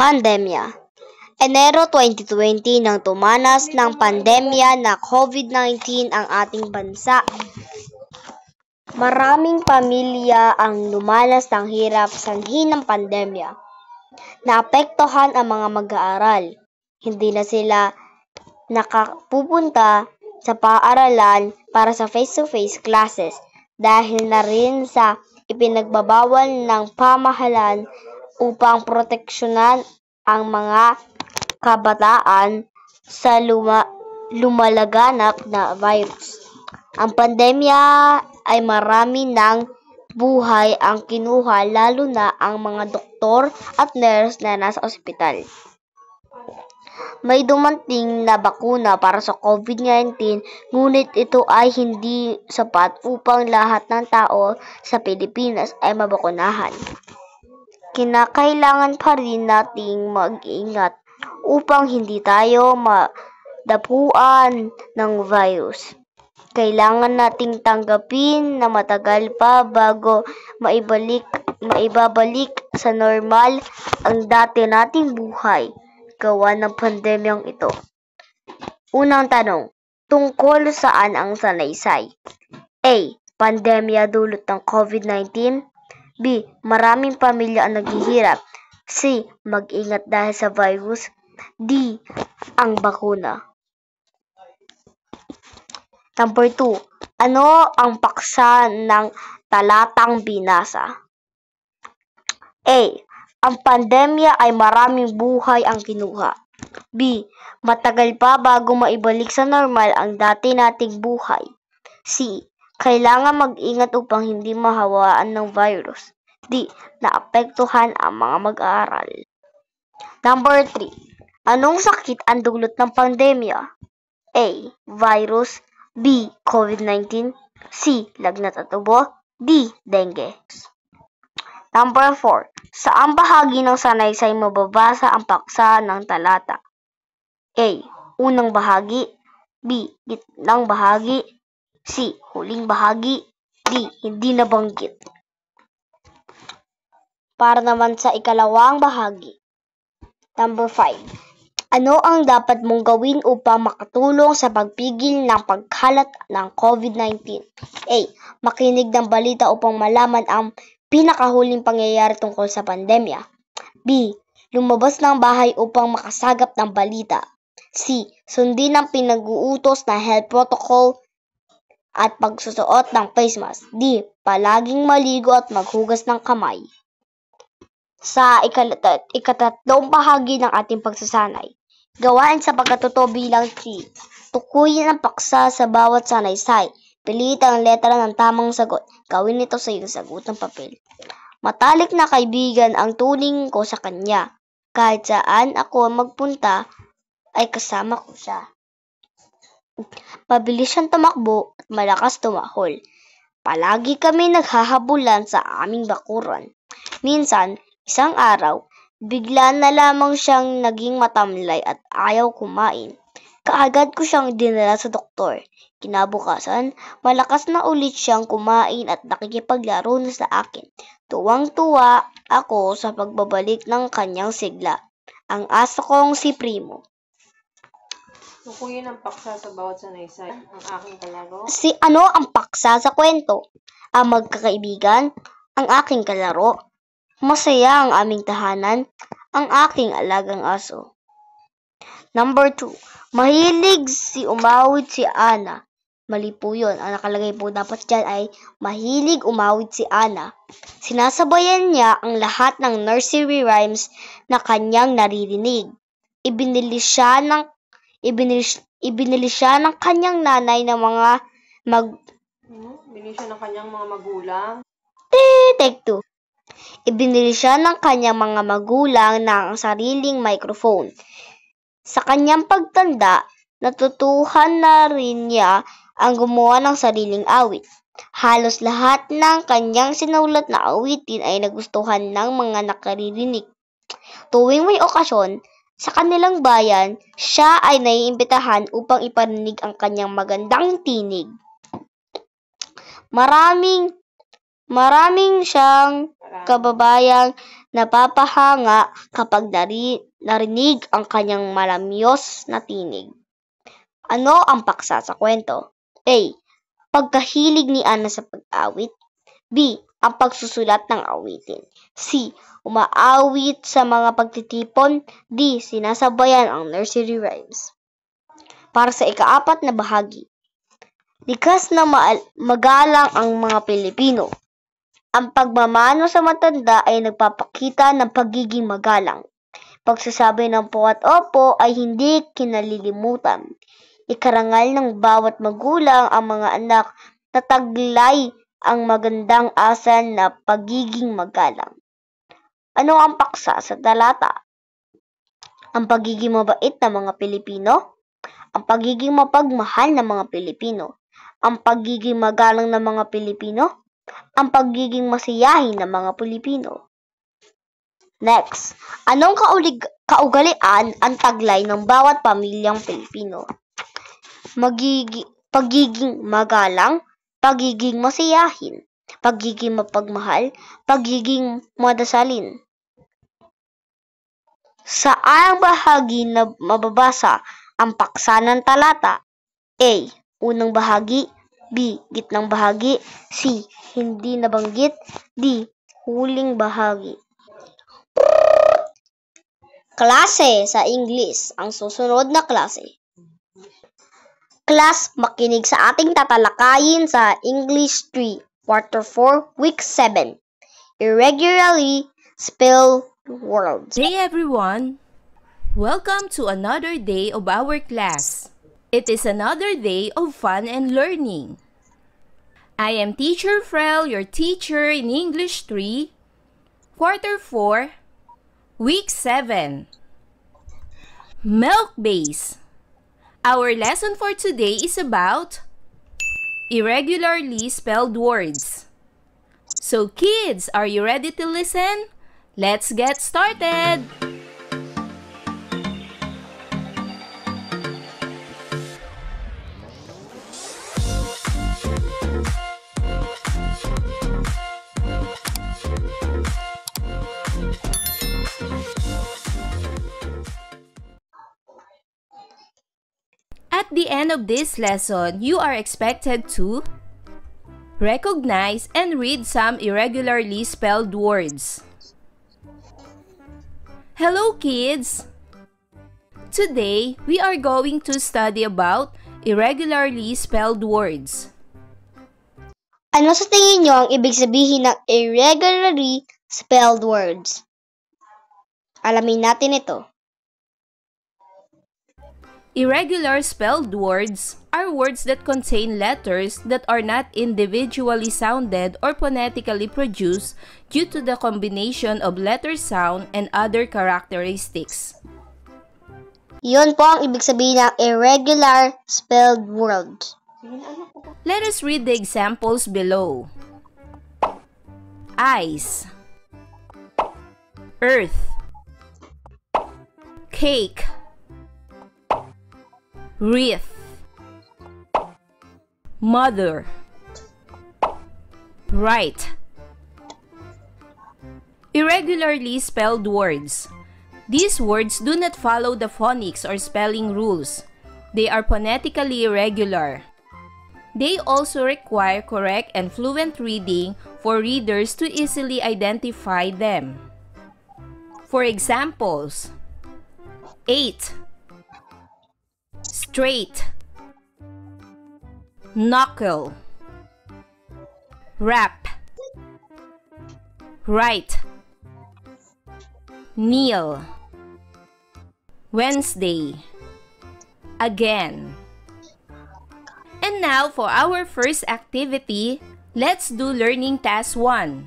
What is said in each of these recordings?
Pandemya. Enero 2020 nang tumanas ng pandemya na COVID-19 ang ating bansa. Maraming pamilya ang lumalas ng hirap sanhi ng pandemya. Naapektuhan ang mga mag-aaral. Hindi na sila nakapupunta sa paaralan para sa face-to-face classes dahil na rin sa ipinagbabawal ng pamahalaan upang proteksyonan ang mga kabataan sa lumalaganap na virus. Ang pandemya ay marami ng buhay ang kinuha, lalo na ang mga doktor at nurse na nasa ospital. May dumating na bakuna para sa COVID-19, ngunit ito ay hindi sapat upang lahat ng tao sa Pilipinas ay mabakunahan. Kinakailangan pa rin nating mag-ingat upang hindi tayo madapuan ng virus. Kailangan nating tanggapin na matagal pa bago maibabalik sa normal ang dati nating buhay gawa ng pandemyang ito. Unang tanong, tungkol saan ang salaysay? A. Pandemya dulot ng COVID-19. B. Maraming pamilya ang naghihirap. C. Mag-ingat dahil sa virus. D. Ang bakuna. Number 2. Ano ang paksa ng talatang binasa? A. Ang pandemya ay maraming buhay ang kinuha. B. Matagal pa bago maibalik sa normal ang dati nating buhay. C. Kailangan mag-ingat upang hindi mahawaan ng virus. D. Naapektuhan ang mga mag-aaral. Number 3. Anong sakit ang dulot ng pandemya? A. Virus. B. COVID-19. C. Lagnat at ubo. D. Dengue. Number 4. Saang bahagi ng sanaysay mababasa ang paksa ng talata? A. Unang bahagi. B. Gitnang bahagi. C. Huling bahagi. D. Hindi nabanggit. Para naman sa ikalawang bahagi. Number 5. Ano ang dapat mong gawin upang makatulong sa pagpigil ng pagkalat ng COVID-19? A. Makinig ng balita upang malaman ang pinakahuling pangyayari tungkol sa pandemya. B. Lumabas ng bahay upang makasagap ng balita. C. Sundin ang pinag-uutos na health protocol at pagsusuot ng face mask. D. Palaging maligo at maghugas ng kamay. Sa ikatatlong bahagi ng ating pagsasanay, gawain sa pagkatotoo bilang 3. Tukuyin ang paksa sa bawat sanaysay. Piliin ang letra ng tamang sagot. Gawin ito sa iyong sagutang papel. Matalik na kaibigan ang turing ko sa kanya. Kahit saan ako magpunta, ay kasama ko siya. Mabilis siyang tumakbo at malakas tumahol. Palagi kami naghahabulan sa aming bakuran. Minsan, isang araw, bigla na lamang siyang naging matamlay at ayaw kumain. Kaagad ko siyang dinala sa doktor. Kinabukasan, malakas na ulit siyang kumain at nakikipaglaro na sa akin. Tuwang-tuwa ako sa pagbabalik ng kanyang sigla. Ang aso kong si Primo. Tukuyin ang paksa sa bawat sanaysay. Ang aking kalaro. Ano ang paksa sa kwento? Ang magkakaibigan, ang aking kalaro. Masaya ang aming tahanan, ang aking alagang aso. Number 2. Mahilig umawit si Ana. Mali po yun. Ang nakalagay po dapat dyan ay mahilig umawit si Ana. Sinasabayan niya ang lahat ng nursery rhymes na kanyang naririnig. Ibinili siya ng kanyang nanay ng mga Binili siya ng kanyang mga magulang. Take 2. Ibinili siya ng kanyang mga magulang ng sariling microphone. Sa kanyang pagtanda, natutuhan na rin niya ang gumawa ng sariling awit. Halos lahat ng kanyang sinulat na awitin ay nagustuhan ng mga nakaririnig. Tuwing may okasyon, sa kanilang bayan, siya ay naiimbitahan upang iparinig ang kanyang magandang tinig. Maraming siyang kababayang napapahanga kapag narinig ang kanyang malamyos na tinig. Ano ang paksa sa kwento? A. Pagkahilig ni Ana sa pag-awit. B. Ang pagsusulat ng awitin. C. Umaawit sa mga pagtitipon. D. Sinasabayan ang nursery rhymes. Para sa ika-4 na bahagi. Likas na magalang ang mga Pilipino. Ang pagmamano sa matanda ay nagpapakita ng pagiging magalang. Pagsasabi ng po at opo ay hindi kinalilimutan. Ikarangal ng bawat magulang ang mga anak na taglay ang magandang asal na pagiging magalang. Ano ang paksa sa talata? Ang pagiging mabait ng mga Pilipino, ang pagiging mapagmahal ng mga Pilipino, ang pagiging magalang ng mga Pilipino, ang pagiging masiyahin ng mga Pilipino. Next, anong kaugalian ang taglay ng bawat pamilyang Pilipino? Pagiging magalang, pagiging masiyahin, pagiging mapagmahal, pagiging madasalin. Saang bahagi na mababasa ang paksa ng talata? A. Unang bahagi. B. Gitnang bahagi. C. Hindi nabanggit. D. Huling bahagi. Klase sa English. Ang susunod na klase. Class, makinig sa ating tatalakayin sa English 3, Quarter 4, Week 7. Irregularly spelled words. Hey everyone! Welcome to another day of our class. It is another day of fun and learning. I am Teacher Frel, your teacher in English 3, Quarter 4, Week 7. Milk base. Our lesson for today is about irregularly spelled words. So kids, are you ready to listen? Let's get started! At the end of this lesson, you are expected to recognize and read some irregularly spelled words. Hello kids! Today, we are going to study about irregularly spelled words. Ano sa tingin nyo ang ibig sabihin ng irregularly spelled words? Alamin natin ito. Irregular spelled words are words that contain letters that are not individually sounded or phonetically produced due to the combination of letter sound and other characteristics. Yun po ang ibig sabihin ng irregular spelled words. Let us read the examples below. Ice, earth, cake, wreath, mother, right. Irregularly spelled words. These words do not follow the phonics or spelling rules. They are phonetically irregular. They also require correct and fluent reading for readers to easily identify them. For examples, 8, straight, knuckle, wrap, right, kneel, Wednesday, again. And now for our first activity, let's do learning task 1.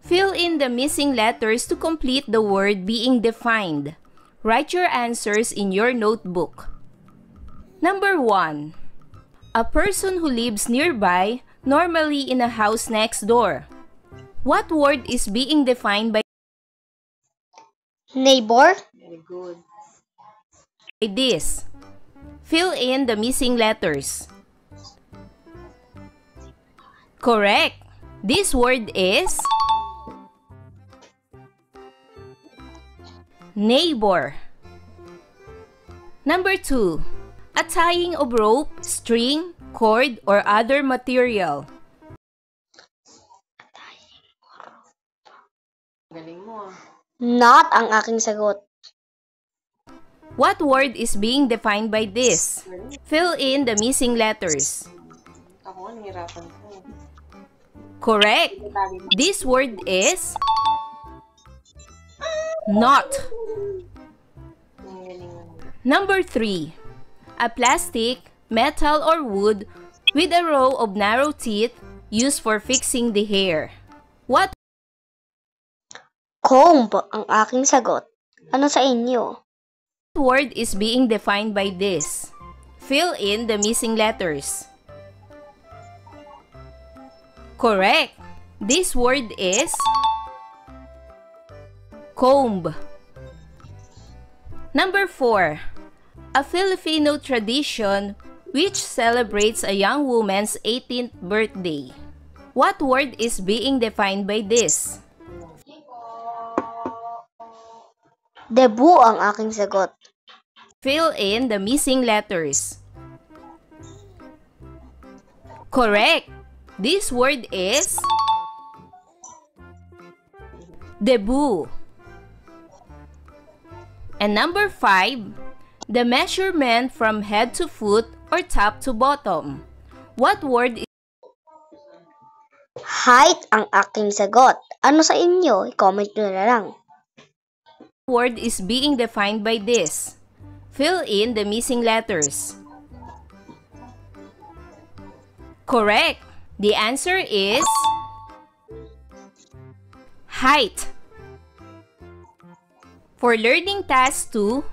Fill in the missing letters to complete the word being defined. Write your answers in your notebook. Number 1. A person who lives nearby, normally in a house next door. What word is being defined by Neighbor, Very good. this? Fill in the missing letters. Correct. This word is neighbor. Number 2, a tying of rope, string, cord, or other material. Galing mo ah. Not ang aking sagot. What word is being defined by this? Fill in the missing letters. Ako nga, nahirapan ko. Correct. This word is not. Ang galing mo. Number 3, a plastic, metal, or wood with a row of narrow teeth used for fixing the hair. What Comb ang aking sagot. Ano sa inyo? word is being defined by this? Fill in the missing letters. Correct. This word is comb. Number 4, a Filipino tradition which celebrates a young woman's 18th birthday. What word is being defined by this? Debut ang aking sagot. Fill in the missing letters. Correct. This word is debut. And number 5, the measurement from head to foot or top to bottom. What word is Height ang aking sagot. Ano sa inyo? I-comment nyo na lang. word is being defined by this? Fill in the missing letters. Correct. The answer is height. For learning task 2,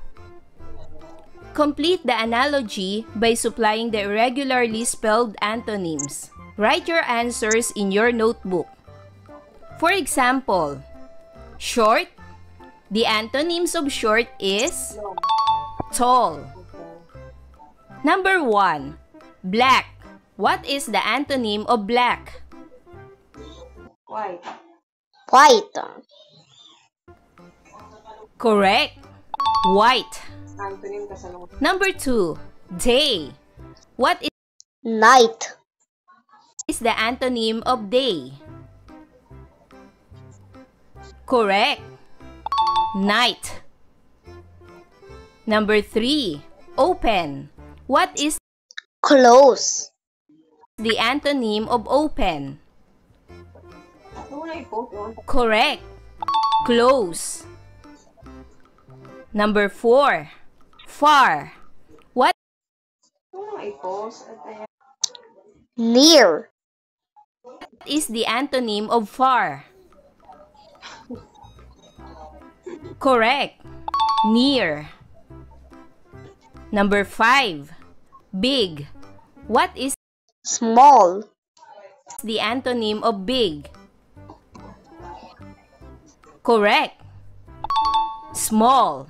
complete the analogy by supplying the irregularly spelled antonyms. Write your answers in your notebook. For example, short. The antonyms of short is tall. Number 1, black. What is the antonym of black? White. White. Correct. White. Antonym kasalungan. Number 2, day. What Night. is the antonym of day? Correct. Night. Number 3, open. What is Close. the antonym of open? Ano na i-post? Correct. Close. Number 4, far. What Ano na i-post? At ayan. Near. is the antonym of far? Correct. Near. Number 5, big. What is Small. the antonym of big? Correct. Small.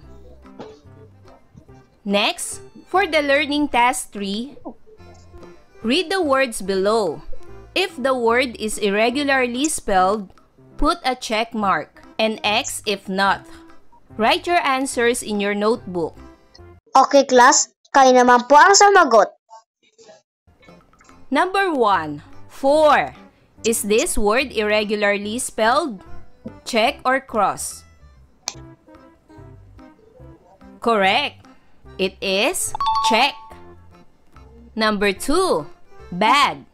Next, for the learning task 3, read the words below. If the word is irregularly spelled, put a check mark and X if not. Write your answers in your notebook. Okay, class. Kayo naman po ang sumagot. Number 1, 4. Is this word irregularly spelled? Check or cross? Correct. It is check. Number 2, bad.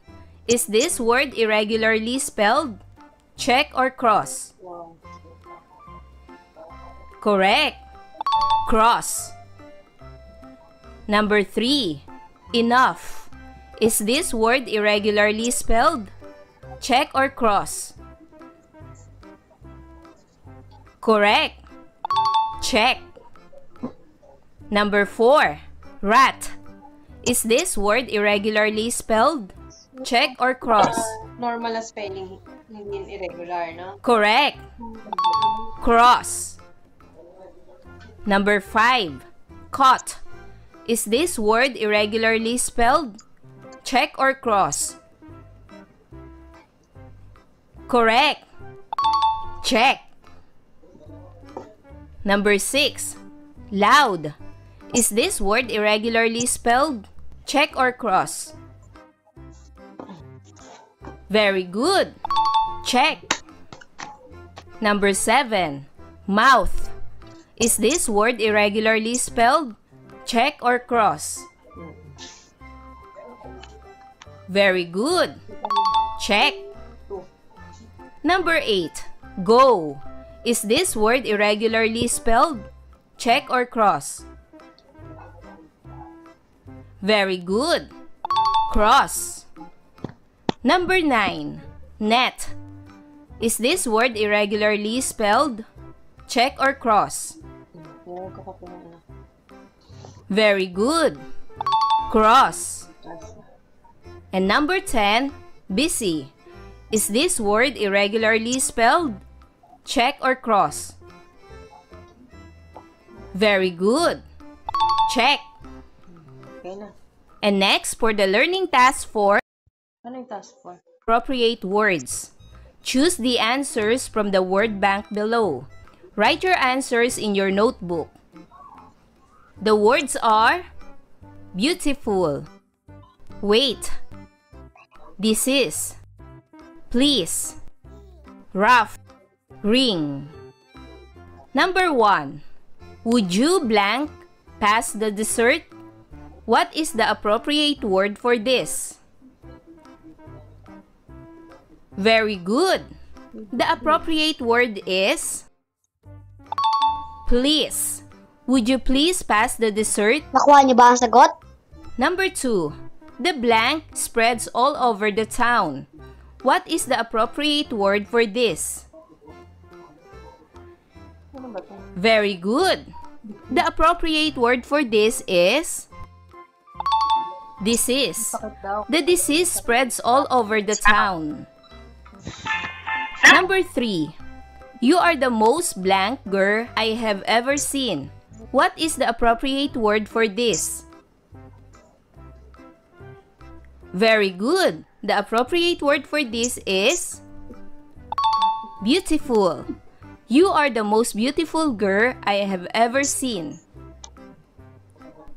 Is this word irregularly spelled? Check or cross? Wow. Correct. Cross. Number 3, enough. Is this word irregularly spelled? Check or cross? Correct. Check. Number 4, rat. Is this word irregularly spelled? Check or cross? Normal na spelling, hindi irregular, no? Correct. Cross. Number 5, caught. Is this word irregularly spelled? Check or cross? Correct. Check. Number 6. Loud. Is this word irregularly spelled? Check or cross? Very good. Check. Number 7. Mouth. Is this word irregularly spelled? Check or cross? Very good. Check. Number 8. Go. Is this word irregularly spelled? Check or cross? Very good. Cross. Number 9. Net. Is this word irregularly spelled? Check or cross? Very good. Cross. And number 10. Busy. Is this word irregularly spelled? Check or cross? Very good. Check. Okay na. And next, for the learning task 4, Ano yung task for? appropriate words. Choose the answers from the word bank below. Write your answers in your notebook. The words are beautiful, wait, disease, please, rough, ring. Number 1. Would you blank pass the dessert? What is the appropriate word for this? Very good. The appropriate word is please. Would you please pass the dessert? Nakuha niyo ba ang sagot? Number 2. The blank spreads all over the town. What is the appropriate word for this? Ano ba ito? Very good. The appropriate word for this is disease. Bakit daw? The disease spreads all over the town. Number 3. You are the most blank girl I have ever seen. What is the appropriate word for this? Very good. The appropriate word for this is beautiful. You are the most beautiful girl I have ever seen.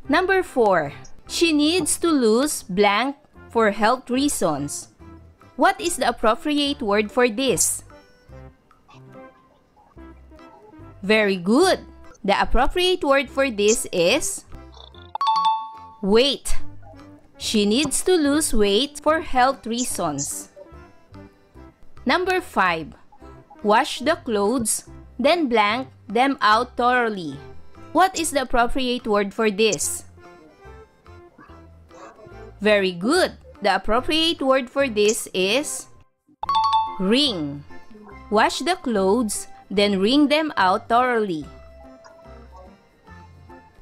Number 4. She needs to lose blank for health reasons. What is the appropriate word for this? Very good. The appropriate word for this is weight. She needs to lose weight for health reasons. Number 5. Wash the clothes, then blank them out thoroughly. What is the appropriate word for this? Very good. The appropriate word for this is wring. Wash the clothes, then wring them out thoroughly.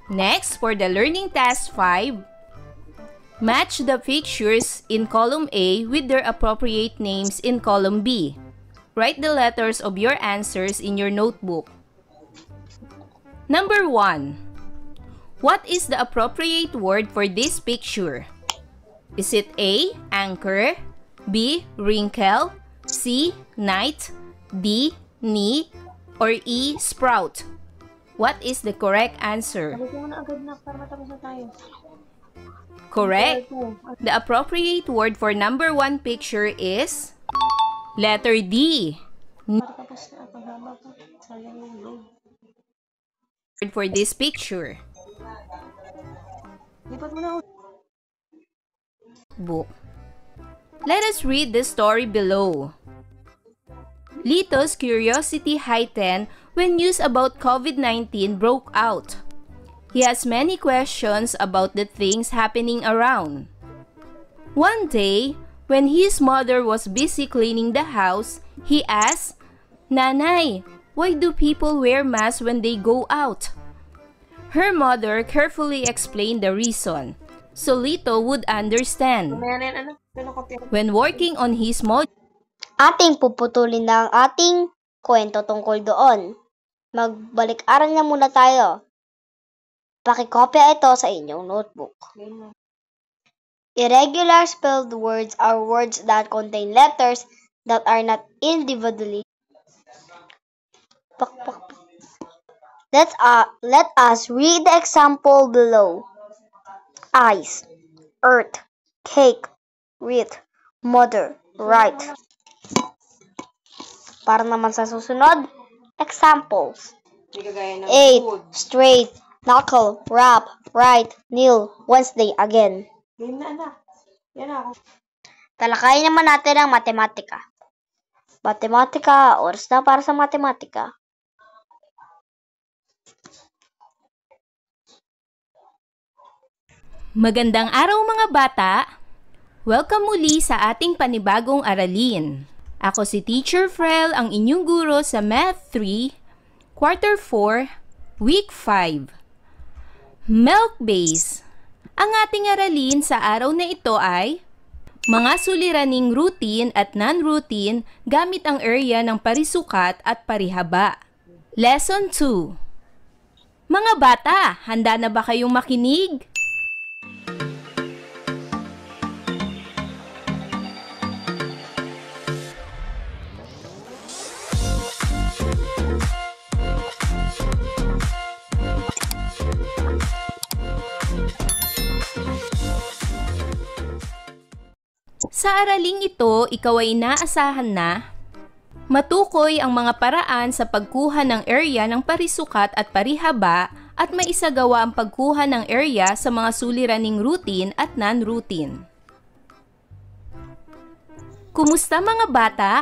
Next, for the learning task 5, match the pictures in column A with their appropriate names in column B. Write the letters of your answers in your notebook. Number 1. What is the appropriate word for this picture? Is it A, anchor, B, wrinkle, C, night, D, knee, or E, sprout? What is the correct answer? Sabi ko na agad na para matapos na tayo. Correct. The appropriate word for number 1 picture is letter D. Matapos na ako haba ko. Sayang yung load. Word for this picture. Lipat mo na ako. Book. Let us read the story below. Lito's curiosity heightened when news about COVID-19 broke out. He has many questions about the things happening around. One day, when his mother was busy cleaning the house, he asked, "Nanay, why do people wear masks when they go out?" Her mother carefully explained the reason, so Lito would understand. Mamaya na yan, anak. Pero kopya. When working on his module, Ating puputulin na ang ating kwento tungkol doon. Magbalik-aral na muna tayo. Pakikopya ito sa inyong notebook. Ganyan. Irregular spelled words are words that contain letters that are not individually Let us read the example below. Ice, earth, cake, wheat, mother, right. Para naman sa susunod, examples. Hindi kagaya ng 8, food. straight, knuckle, wrap, right, kneel, Wednesday again. Game na, anak. Yan ako. Talakayin naman natin ang matematika. Matematika, oras na para sa matematika. Magandang araw mga bata! Welcome muli sa ating panibagong aralin. Ako si Teacher Frel, ang inyong guro sa Math 3, Quarter 4, Week 5. Milk base. Ang ating aralin sa araw na ito ay mga suliraning routine at non-routine gamit ang area ng parisukat at parihaba. Lesson 2. Mga bata, handa na ba kayong makinig? Sa araling ito, ikaw ay inaasahan na matukoy ang mga paraan sa pagkuha ng area ng parisukat at parihaba at maisagawa ang pagkuha ng area sa mga suliraning routine at non-routine. Kumusta mga bata?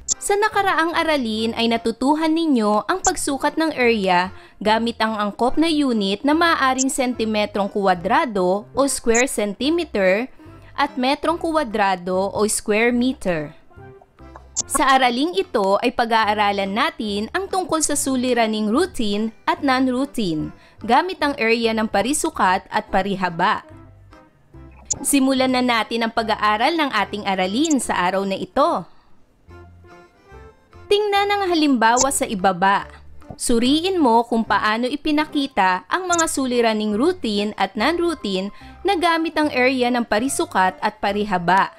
Sa nakaraang aralin ay natutuhan ninyo ang pagsukat ng area gamit ang angkop na unit na maaaring sentimetrong kuwadrado o square centimeter at metrong kuwadrado o square meter. Sa araling ito ay pag-aaralan natin ang tungkol sa suliraning routine at non-routine gamit ang area ng parisukat at parihaba. Simulan na natin ang pag-aaral ng ating aralin sa araw na ito. Tingnan ang halimbawa sa ibaba. Suriin mo kung paano ipinakita ang mga suliraning routine at non-routine na gamit ang area ng parisukat at parihaba.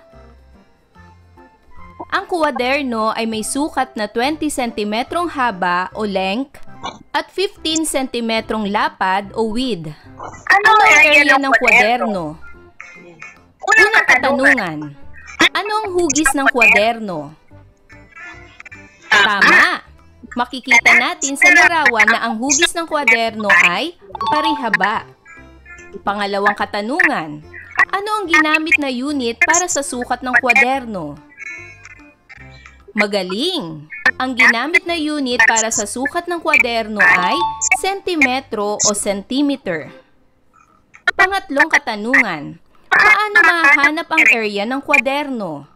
Ang kwaderno ay may sukat na 20 cm haba o length at 15 cm lapad o width. Ano ang area ng kwaderno? Unang katanungan, ano ang hugis ng kwaderno? Tama! Makikita natin sa larawan na ang hugis ng kwaderno ay parihaba. Pangalawang katanungan, ano ang ginamit na unit para sa sukat ng kwaderno? Magaling! Ang ginamit na unit para sa sukat ng kwaderno ay sentimetro o centimeter. Pangatlong katanungan, paano mahanap ang area ng kwaderno?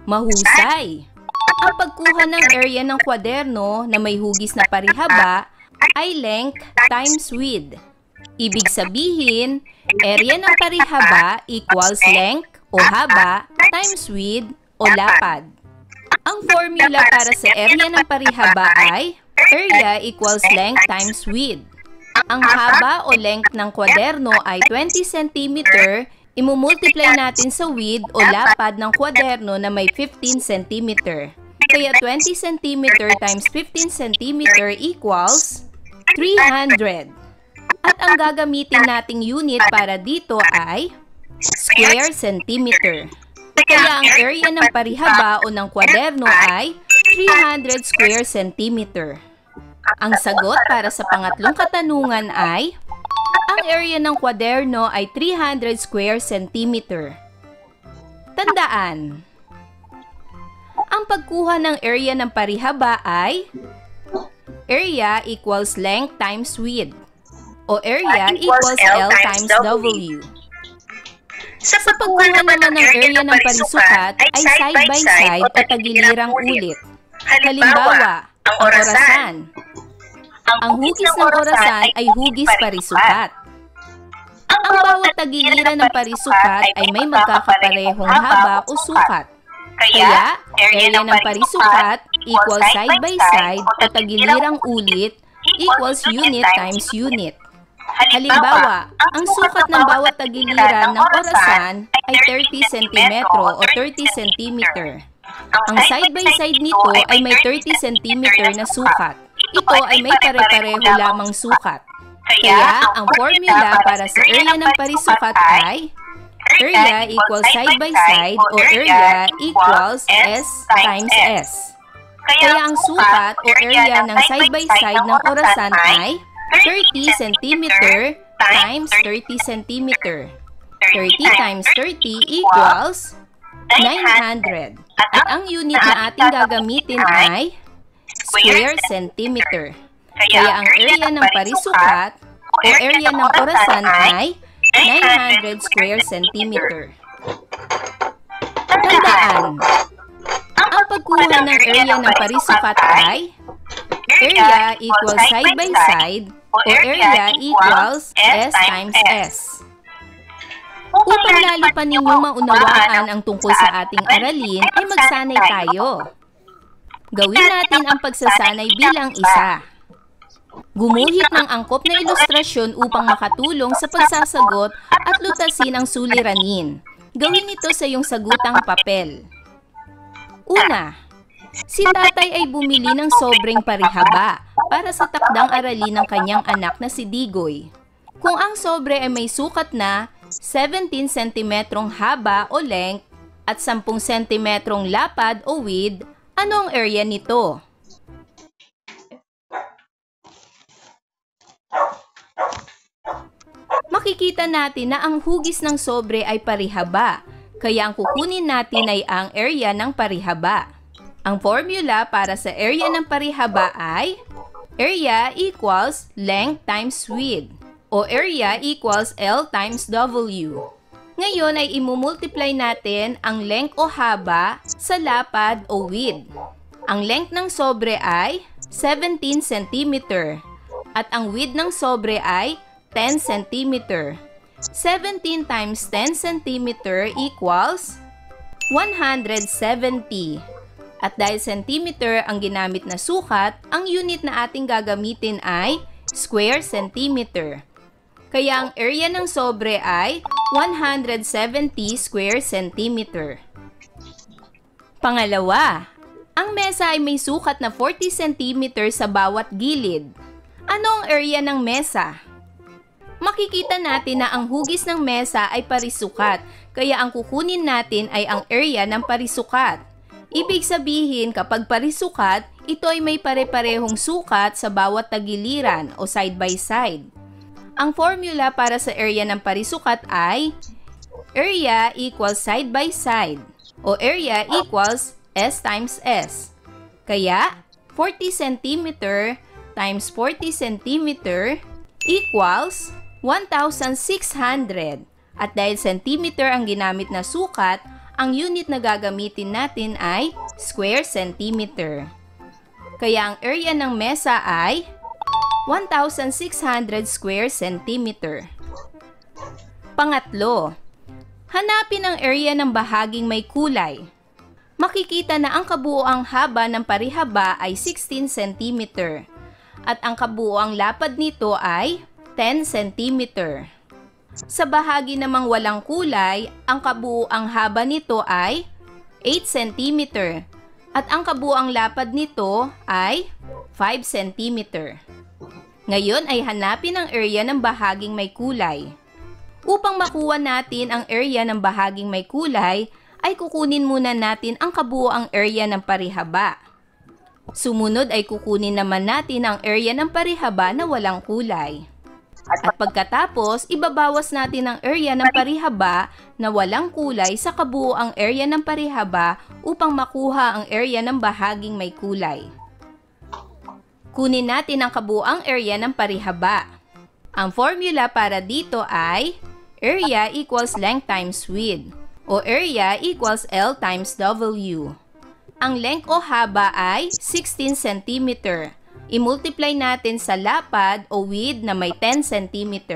Mahusay! Ang pagkuha ng area ng kwaderno na may hugis na parihaba ay length times width. Ibig sabihin, area ng parihaba equals length o haba times width o lapad. Ang formula para sa area ng parihaba ay area equals length times width. Ang haba o length ng kwaderno ay 20 cm, imumultiply natin sa width o lapad ng kwaderno na may 15 cm. Kaya 20 cm times 15 cm equals 300. At ang gagamitin nating unit para dito ay square centimeter. Kaya ang area ng parihaba o ng kwaderno ay 300 square centimeter. Ang sagot para sa pangatlong katanungan ay ang area ng kwaderno ay 300 square centimeter. Tandaan, ang pagkuha ng area ng parihaba ay area equals length times width o area equals L times W. Sa pagkuha naman ng area ng parisukat ay side by side o tagilirang ulit. Halimbawa, ang orasan. Ang hugis ng orasan ay hugis parisukat. Ang bawat tagiliran ng parisukat ay may magkakaparehong haba o sukat. Kaya, area ng parisukat equals side by side o tagilirang ulit equals unit times unit. Halimbawa, ang sukat ng bawat tagiliran ng orasan ay 30 cm o 30 cm. Ang side by side nito ay may 30 cm na sukat. ito ay may pare-pareho lamang sukat. Kaya, ang formula para sa area ng parisukat ay area equals side by side o area equals S times S. Kaya ang sukat o area ng side by side ng orasan ay 30 cm times 30 cm. 30 times 30 equals 900. At ang unit na ating gagamitin ay square centimeter. Kaya ang area ng parisukat o area ng orasan ay 900 square centimeter. Tandaan, ang pagkuha ng area ng parisukat ay area equals side by side o area equals S times S. Upang lalo pa ninyong maunawaan ang tungkol sa ating aralin, ay magsanay tayo. Gawin natin ang pagsasanay bilang isa. Gumuhit ng angkop na ilustrasyon upang makatulong sa pagsasagot at lutasin ang suliranin. Gawin ito sa iyong sagutang papel. Una, si tatay ay bumili ng sobrang parihaba para sa takdang aralin ng kanyang anak na si Digoy. Kung ang sobre ay may sukat na 17 cm haba o length at 10 cm lapad o width, ano ang area nito? Makikita natin na ang hugis ng sobre ay parihaba, kaya ang kukunin natin ay ang area ng parihaba. Ang formula para sa area ng parihaba ay area equals length times width o area equals L times W. Ngayon ay imumultiply natin ang length o haba sa lapad o width. Ang length ng sobre ay 17 cm at ang width ng sobre ay 10 cm. 17 times 10 cm equals 170. At dahil centimeter ang ginamit na sukat, ang unit na ating gagamitin ay square centimeter. Kaya ang area ng sobre ay 170 square centimeter. Pangalawa, ang mesa ay may sukat na 40 cm sa bawat gilid. Ano ang area ng mesa? Makikita natin na ang hugis ng mesa ay parisukat, kaya ang kukunin natin ay ang area ng parisukat. Ibig sabihin, kapag parisukat, ito ay may pare-parehong sukat sa bawat tagiliran o side by side. Ang formula para sa area ng parisukat ay area equals side by side o area equals S times S. Kaya, 40 cm times 40 cm equals 1,600. At dahil centimeter ang ginamit na sukat, ang unit na gagamitin natin ay square centimeter. Kaya ang area ng mesa ay 1,600 square centimeter. Pangatlo, hanapin ang area ng bahaging may kulay. Makikita na ang kabuoang haba ng parihaba ay 16 cm at ang kabuoang lapad nito ay 10 cm. Sa bahagi namang walang kulay, ang kabuoang haba nito ay 8 cm at ang kabuoang lapad nito ay 5 cm. Ngayon ay hanapin ang area ng bahaging may kulay. Upang makuha natin ang area ng bahaging may kulay, ay kukunin muna natin ang kabuoang area ng parihaba. Sumunod ay kukunin naman natin ang area ng parihaba na walang kulay. At pagkatapos, ibabawas natin ang area ng parihaba na walang kulay sa kabuoang area ng parihaba upang makuha ang area ng bahaging may kulay. Kunin natin ang kabuoang area ng parihaba. Ang formula para dito ay area equals length times width o area equals L times W. Ang length o haba ay 16 cm. I-multiply natin sa lapad o width na may 10 cm.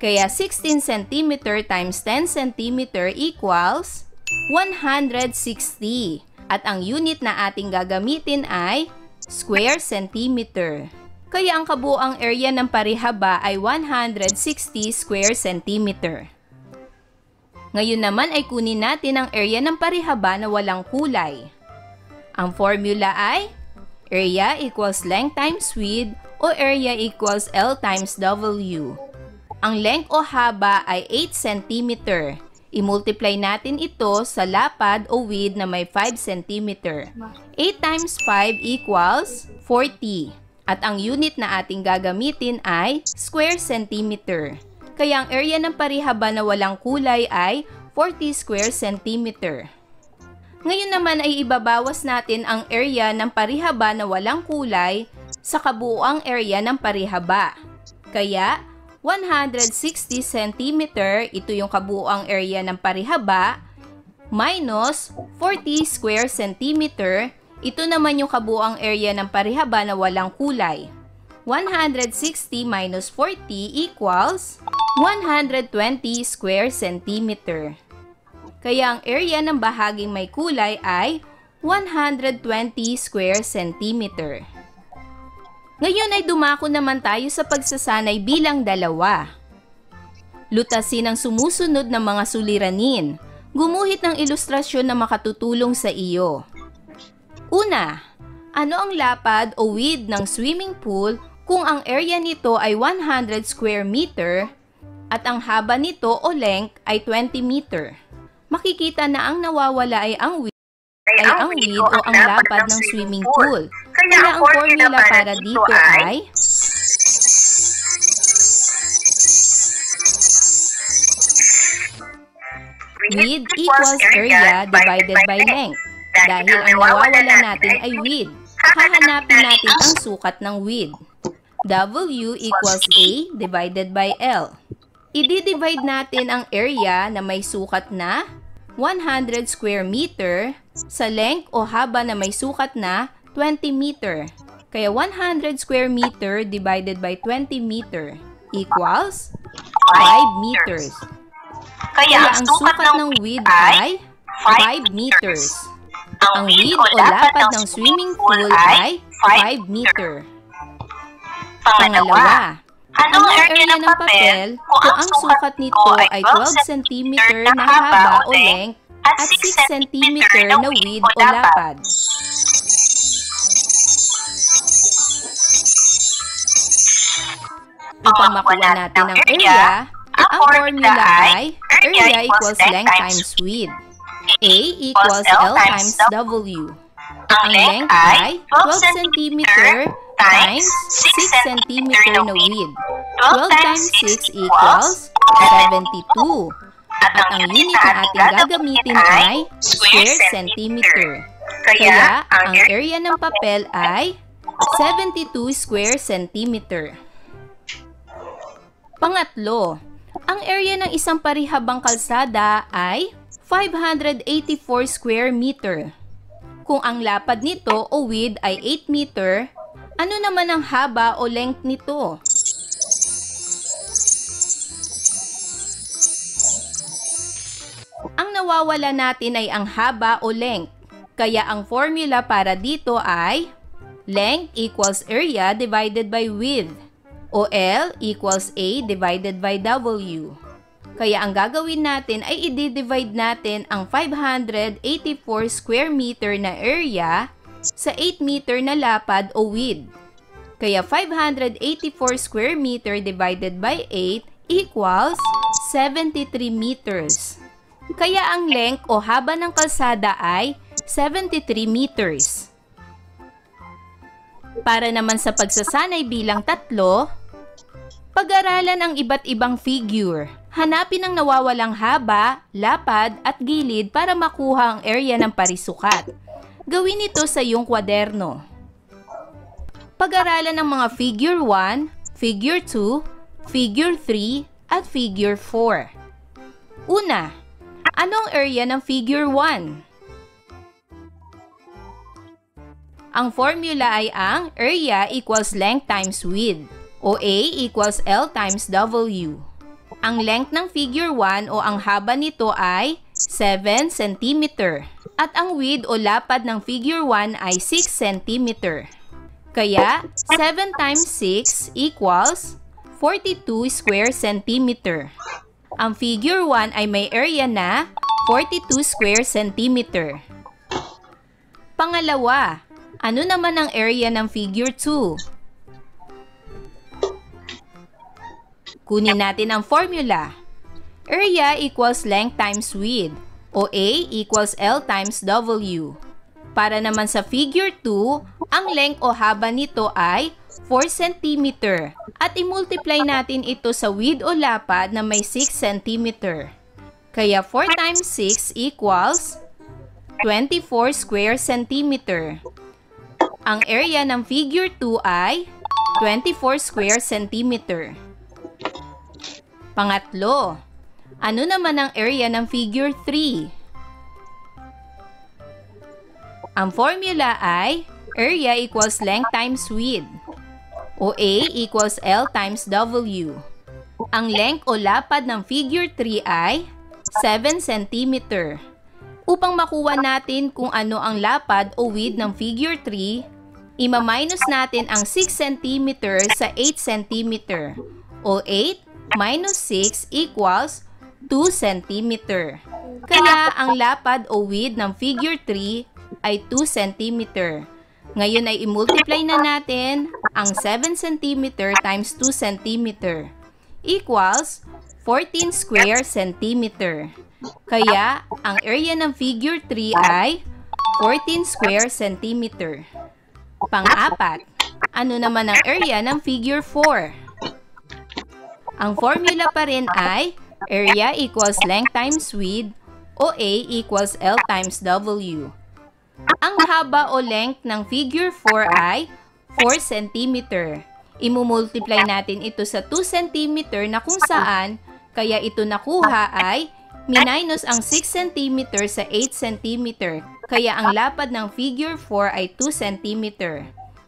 Kaya 16 cm times 10 cm equals 160. At ang unit na ating gagamitin ay square centimeter. Kaya ang kabuoang area ng parihaba ay 160 square centimeter. Ngayon naman ay kunin natin ang area ng parihaba na walang kulay. Ang formula ay Area equals length times width o area equals L times W. Ang length o haba ay 8 cm. I-multiply natin ito sa lapad o width na may 5 cm. 8 times 5 equals 40. At ang unit na ating gagamitin ay square centimeter. Kaya ang area ng parihaba na walang kulay ay 40 square centimeter. Ngayon naman ay ibabawas natin ang area ng parihaba na walang kulay sa kabuuang area ng parihaba. Kaya, 160 cm, ito yung kabuuang area ng parihaba, minus 40 square centimeter, ito naman yung kabuuang area ng parihaba na walang kulay. 160 minus 40 equals 120 square centimeter. Kaya ang area ng bahaging may kulay ay 120 square centimeter. Ngayon ay dumako naman tayo sa pagsasanay bilang 2. Lutasin ang sumusunod na mga suliranin. Gumuhit ng ilustrasyon na makatutulong sa iyo. Una, ano ang lapad o width ng swimming pool kung ang area nito ay 100 square meter at ang haba nito o length ay 20 meter? Makikita na ang nawawala ay ang width o ang lapad ng swimming pool. Kaya ang formula para dito ay width equals area divided by length. Dahil ang nawawala natin ay width, hahanapin natin ang sukat ng width. W equals A divided by L. I-divide natin ang area na may sukat na 100 square meter sa length o haba na may sukat na 20 meter. Kaya 100 square meter divided by 20 meter equals 5 meters. Kaya ang sukat ng width ay 5 meters. Ang width o lapad ng swimming pool ay 5 meter. Pangalawa, anong area ng papel kung ang sukat nito ay 12 cm na haba o length at 6 cm na width o lapad? Upang makuha natin ang area, ang formula ay area equals length times width. A equals L times W. Ang length ay 12 cm times 6 cm na width. 12 times 6 equals 72. At ang unit na ating gagamitin ay square centimeter. Kaya ang area ng papel ay 72 square centimeter. Pangatlo, ang area ng isang parihabang kalsada ay 584 square meter. Kung ang lapad nito o width ay 8 meter, ano naman ang haba o length nito? Ang nawawala natin ay ang haba o length. Kaya ang formula para dito ay length equals area divided by width. O L equals A divided by W. Kaya ang gagawin natin ay i-divide natin ang 584 square meter na area sa 8 meter na lapad o width. Kaya 584 square meter divided by 8 equals 73 meters. Kaya ang length o haba ng kalsada ay 73 meters. Para naman sa pagsasanay bilang 3, pag-aralan ang iba't ibang figure. Hanapin ang nawawalang haba, lapad at gilid para makuha ang area ng parisukat. Gawin ito sa iyong kwaderno. Pag-aralan ang mga figure 1, figure 2, figure 3 at figure 4. Una, anong area ng figure 1? Ang formula ay ang area equals length times width. O A equals L times W. Ang length ng figure 1 o ang haba nito ay 7 cm. At ang width o lapad ng figure 1 ay 6 cm. Kaya 7 times 6 equals 42 square centimeter. Ang figure 1 ay may area na 42 square centimeter. Pangalawa, Ano naman ang area ng figure 2? Kunin natin ang formula. Area equals length times width, o A equals L times W. Para naman sa figure 2, ang length o haba nito ay 4 cm at i-multiply natin ito sa width o lapad na may 6 cm. Kaya 4 times 6 equals 24 square centimeter. Ang area ng figure 2 ay 24 square centimeter. Pangatlo, ano naman ang area ng figure 3? Ang formula ay area equals length times width, o A equals L times W. Ang length o lapad ng figure 3 ay 7 cm. Upang makuha natin kung ano ang lapad o width ng figure 3, ima-minus natin ang 6 cm sa 8 cm, o 8 minus 6 equals 2 cm. Kaya ang lapad o width ng figure 3 ay 2 cm. Ngayon ay i-multiply na natin ang 7 cm times 2 cm equals 14 square centimeter. Kaya ang area ng figure 3 ay 14 square centimeter. Pang-apat, ano naman ang area ng figure 4? Ang formula pa rin ay area equals length times width, o A equals L times W. Ang haba o length ng figure 4 ay 4 cm. Imumultiply natin ito sa 2 cm na kung saan, kaya ito nakuha ay minus ang 6 cm sa 8 cm. Kaya ang lapad ng figure 4 ay 2 cm.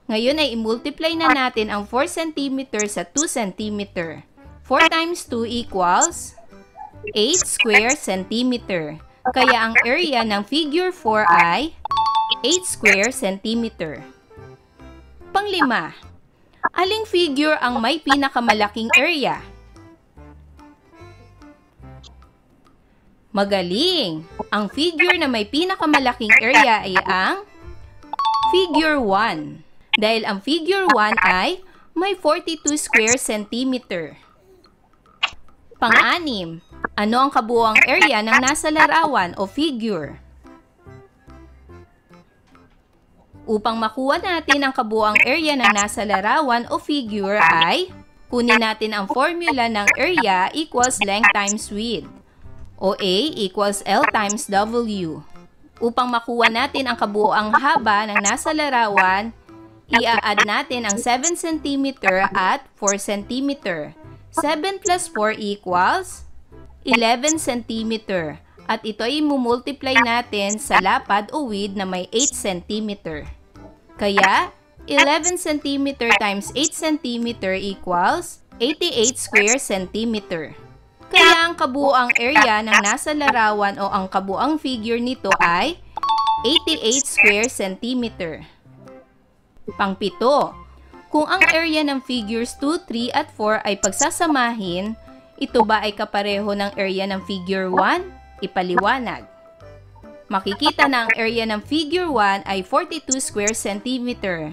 Ngayon ay i-multiply na natin ang 4 cm sa 2 cm. 4 times 2 equals 8 square centimeter. Kaya ang area ng figure 4 ay 8 square centimeter. Panglima, aling figure ang may pinakamalaking area? Magaling! Ang figure na may pinakamalaking area ay ang figure 1. Dahil ang figure 1 ay may 42 square centimeter. Pang-anim, ano ang kabuuang area ng nasa larawan o figure? Upang makuha natin ang kabuuang area ng nasa larawan o figure ay kunin natin ang formula ng area equals length times width, o A equals L times W. Upang makuha natin ang kabuuang haba ng nasa larawan, i-add natin ang 7 cm at 4 cm. 7 plus 4 equals 11 cm. At ito ay mumultiply natin sa lapad o width na may 8 cm. Kaya, 11 cm times 8 cm equals 88 square centimeter. Kaya ang kabuuang area ng nasa larawan o ang kabuuang figure nito ay 88 square centimeter. Pang-pito, kung ang area ng figures 2, 3 at 4 ay pagsasamahin, ito ba ay kapareho ng area ng figure 1? Ipaliwanag. Makikita na ang area ng figure 1 ay 42 square centimeter.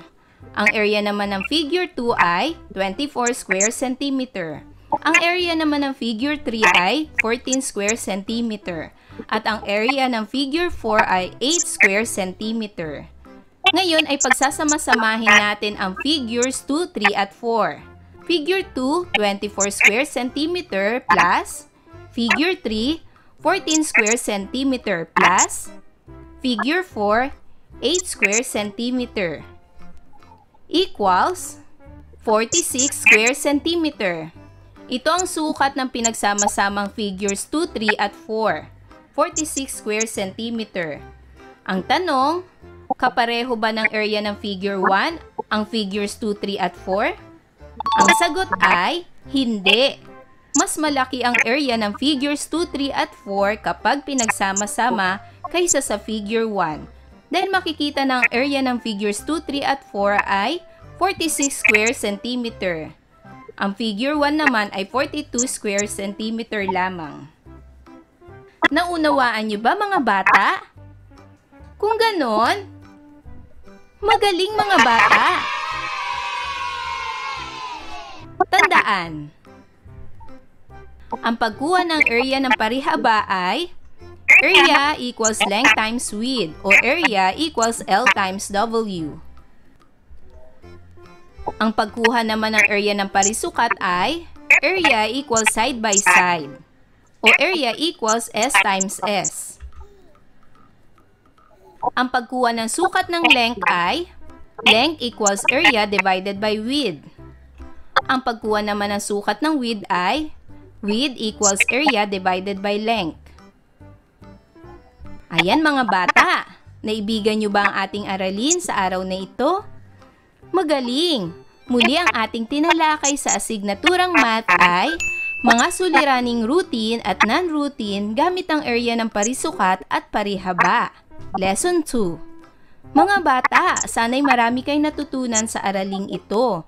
Ang area naman ng figure 2 ay 24 square centimeter. Ang area naman ng figure 3 ay 14 square centimeter. At ang area ng figure 4 ay 8 square centimeter. Ngayon ay pagsasama-samahin natin ang figures 2, 3 at 4. Figure 2, 24 square centimeter plus figure 3, 14 square centimeter plus figure 4, 8 square centimeter equals 46 square centimeter. Ito ang sukat ng pinagsama-samang figures 2, 3 at 4. 46 square centimeter. Ang tanong, kapareho ba ng area ng figure 1 ang figures 2, 3 at 4? Ang sagot ay hindi. Mas malaki ang area ng figures 2, 3 at 4 kapag pinagsama-sama kaysa sa figure 1. Dahil makikita na ang area ng figures 2, 3 at 4 ay 46 square centimeter. Ang figure 1 naman ay 42 square centimeter lamang. Naunawaan niyo ba mga bata? Kung ganon, Magaling mga bata! Tandaan, ang pagkuha ng area ng parihaba ay area equals length times width o area equals L times W. Ang pagkuha naman ng area ng parisukat ay area equals side by side o area equals S times S. Ang pagkuha ng sukat ng length ay length equals area divided by width. Ang pagkuha naman ng sukat ng width ay width equals area divided by length. Ayan mga bata, naibigan nyo ba ang ating aralin sa araw na ito? Magaling! Muli ang ating tinalakay sa asignaturang math ay mga suliraning routine at non-routine gamit ang area ng parisukat at parihaba. Lesson 2. Mga bata, sana'y marami kayong natutunan sa araling ito.